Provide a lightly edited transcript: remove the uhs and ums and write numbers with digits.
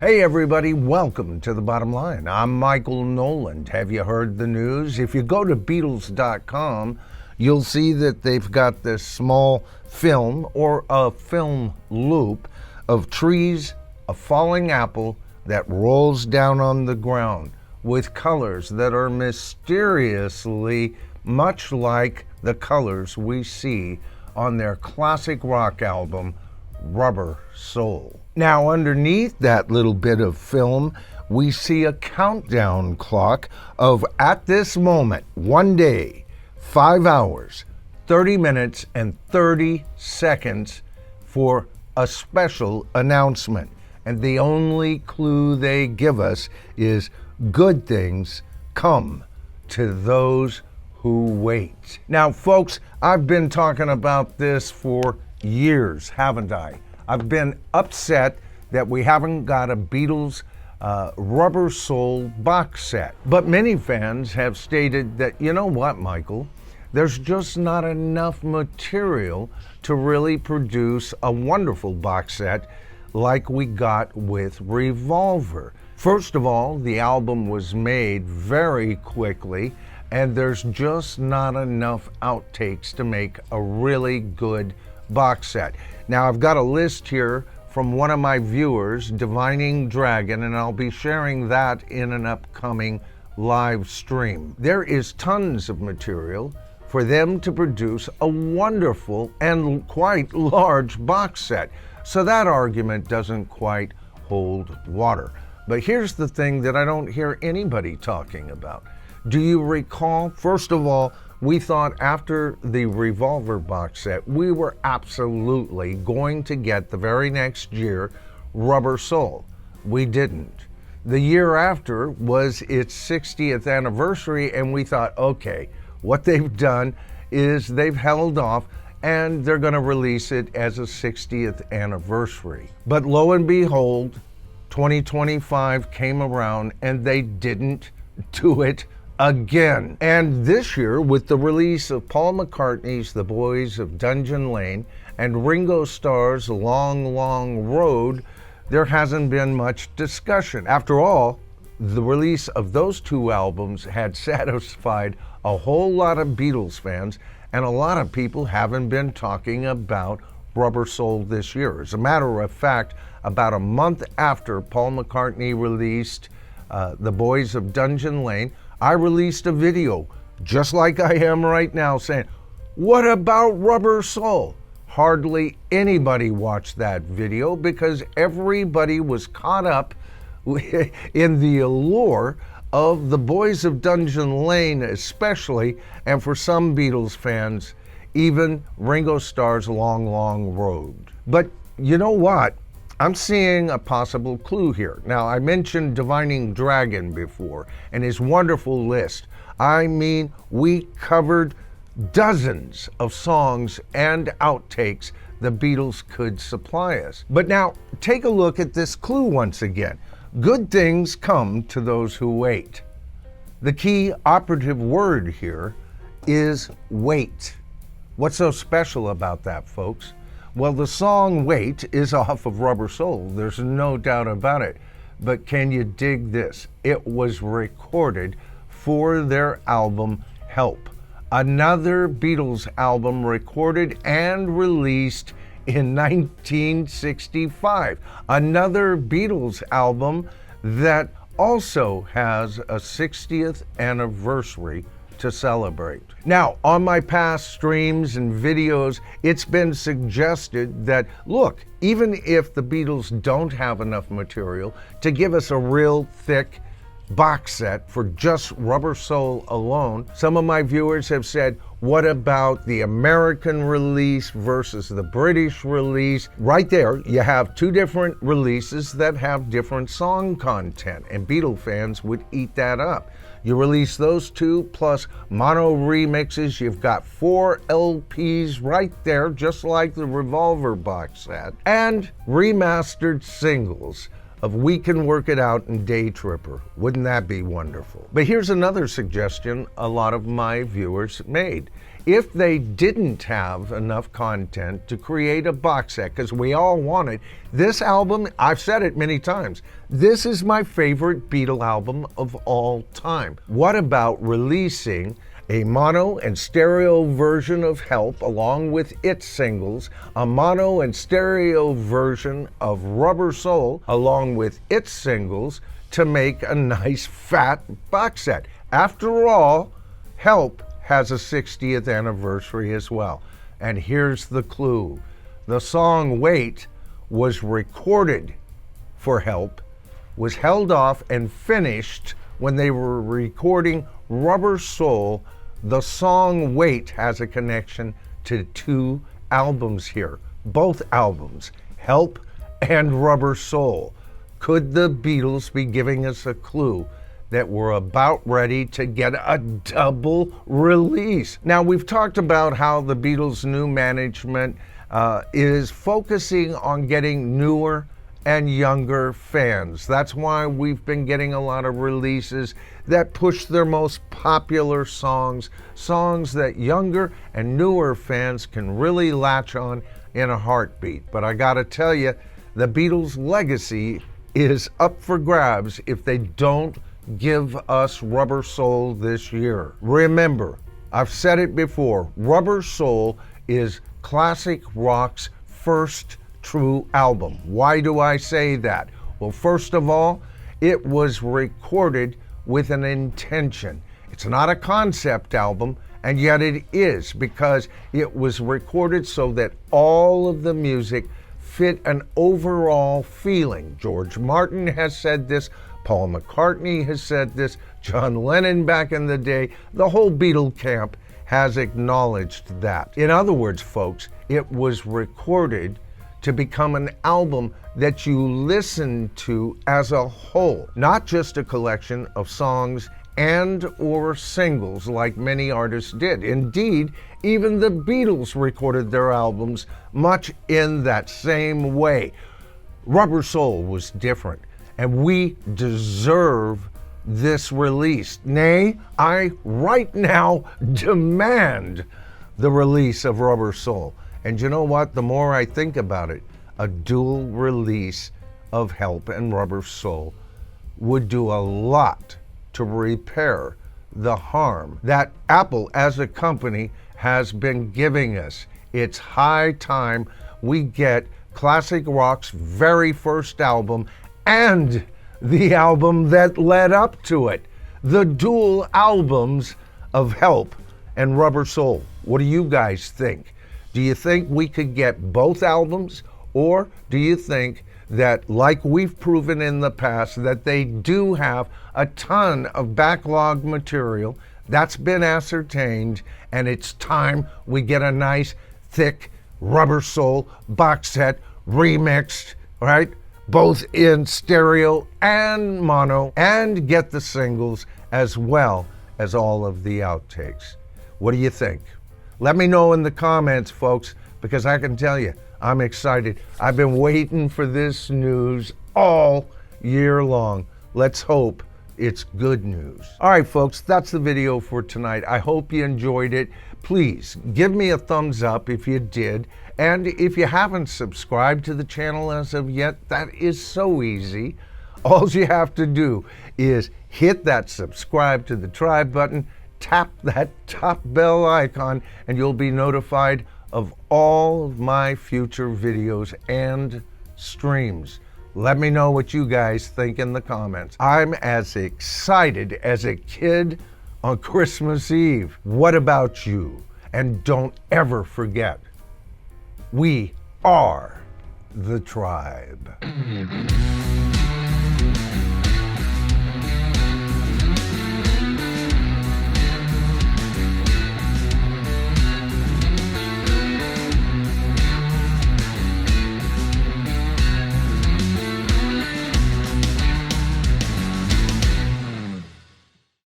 Hey everybody, welcome to The Bottom Line. I'm Michael Noland. Have you heard the news? If you go to Beatles.com, you'll see that they've got this small film or a film loop of trees, a falling apple that rolls down on the ground with colors that are mysteriously much like the colors we see on their classic rock album, Rubber Soul. Now, underneath that little bit of film, we see a countdown clock of, at this moment, 1 day, 5 hours, 30 minutes, and 30 seconds for a special announcement. And the only clue they give us is good things come to those who wait. Now, folks, I've been talking about this for years, haven't I? I've been upset that we haven't got a Beatles Rubber Soul box set. But many fans have stated that, you know what, Michael? There's just not enough material to really produce a wonderful box set like we got with Revolver. First of all, the album was made very quickly, and there's just not enough outtakes to make a really good box set. Now, I've got a list here from one of my viewers, Divining Dragon, and I'll be sharing that in an upcoming live stream. There is tons of material for them to produce a wonderful and quite large box set. So that argument doesn't quite hold water. But here's the thing that I don't hear anybody talking about. Do you recall, first of all, we thought after the Revolver box set, we were absolutely going to get the very next year Rubber Soul. We didn't. The year after was its 60th anniversary, and we thought, okay, what they've done is they've held off and they're going to release it as a 60th anniversary. But lo and behold, 2025 came around and they didn't do it again. And this year, with the release of Paul McCartney's The Boys of Dungeon Lane and Ringo Starr's Long, Long Road, there hasn't been much discussion. After all, the release of those two albums had satisfied a whole lot of Beatles fans, and a lot of people haven't been talking about Rubber Soul this year. As a matter of fact, about a month after Paul McCartney released The Boys of Dungeon Lane, I released a video, just like I am right now, saying, what about Rubber Soul? Hardly anybody watched that video because everybody was caught up in the allure of The Boys of Dungeon Lane especially, and for some Beatles fans, even Ringo Starr's Long, Long Road. But you know what? I'm seeing a possible clue here. Now, I mentioned Divining Dragon before and his wonderful list. I mean, we covered dozens of songs and outtakes the Beatles could supply us. But now, take a look at this clue once again. Good things come to those who wait. The key operative word here is wait. What's so special about that, folks? Well, the song Wait is off of Rubber Soul. There's no doubt about it. But can you dig this? It was recorded for their album Help, another Beatles album recorded and released in 1965. Another Beatles album that also has a 60th anniversary to celebrate. Now, on my past streams and videos, it's been suggested that, look, even if the Beatles don't have enough material to give us a real thick box set for just Rubber Soul alone, some of my viewers have said, what about the American release versus the British release? Right there, you have two different releases that have different song content, and Beatle fans would eat that up. You release those two plus mono remixes, you've got 4 LPs right there, just like the Revolver box set, and remastered singles of We Can Work It Out and Day Tripper. Wouldn't that be wonderful? But here's another suggestion a lot of my viewers made. If they didn't have enough content to create a box set, because we all want it, this album, I've said it many times, this is my favorite Beatle album of all time. What about releasing a mono and stereo version of Help along with its singles, a mono and stereo version of Rubber Soul along with its singles to make a nice fat box set? After all, Help has a 60th anniversary as well. And here's the clue. The song Wait was recorded for Help, was held off and finished when they were recording Rubber Soul. The song Wait has a connection to two albums here, both albums, Help and Rubber Soul. Could the Beatles be giving us a clue that we're about ready to get a double release? Now, we've talked about how the Beatles' new management is focusing on getting newer and younger fans. That's why we've been getting a lot of releases that push their most popular songs, songs that younger and newer fans can really latch on in a heartbeat. But I gotta tell you, the Beatles' legacy is up for grabs if they don't give us Rubber Soul this year. Remember, I've said it before, Rubber Soul is classic rock's first true album. Why do I say that? Well, first of all, it was recorded with an intention. It's not a concept album, and yet it is, because it was recorded so that all of the music fit an overall feeling. George Martin has said this, Paul McCartney has said this, John Lennon back in the day, the whole Beatle camp has acknowledged that. In other words, folks, it was recorded to become an album that you listen to as a whole, not just a collection of songs and or singles like many artists did. Indeed, even the Beatles recorded their albums much in that same way. Rubber Soul was different, and we deserve this release. Nay, I right now demand the release of Rubber Soul. And you know what? The more I think about it, a dual release of Help and Rubber Soul would do a lot to repair the harm that Apple as a company has been giving us. It's high time we get classic rock's very first album and the album that led up to it, the dual albums of Help and Rubber Soul. What do you guys think? Do you think we could get both albums? Or do you think that, like we've proven in the past, that they do have a ton of backlog material that's been ascertained, and it's time we get a nice, thick Rubber Soul box set remixed, right? Both in stereo and mono, and get the singles as well as all of the outtakes. What do you think? Let me know in the comments, folks, because I can tell you, I'm excited. I've been waiting for this news all year long. Let's hope it's good news. All right, folks, that's the video for tonight. I hope you enjoyed it. Please give me a thumbs up if you did. And if you haven't subscribed to the channel as of yet, that is so easy. All you have to do is hit that subscribe to the tribe button, tap that top bell icon, and you'll be notified of all of my future videos and streams. Let me know what you guys think in the comments. I'm as excited as a kid on Christmas Eve. What about you? And don't ever forget, we are the tribe.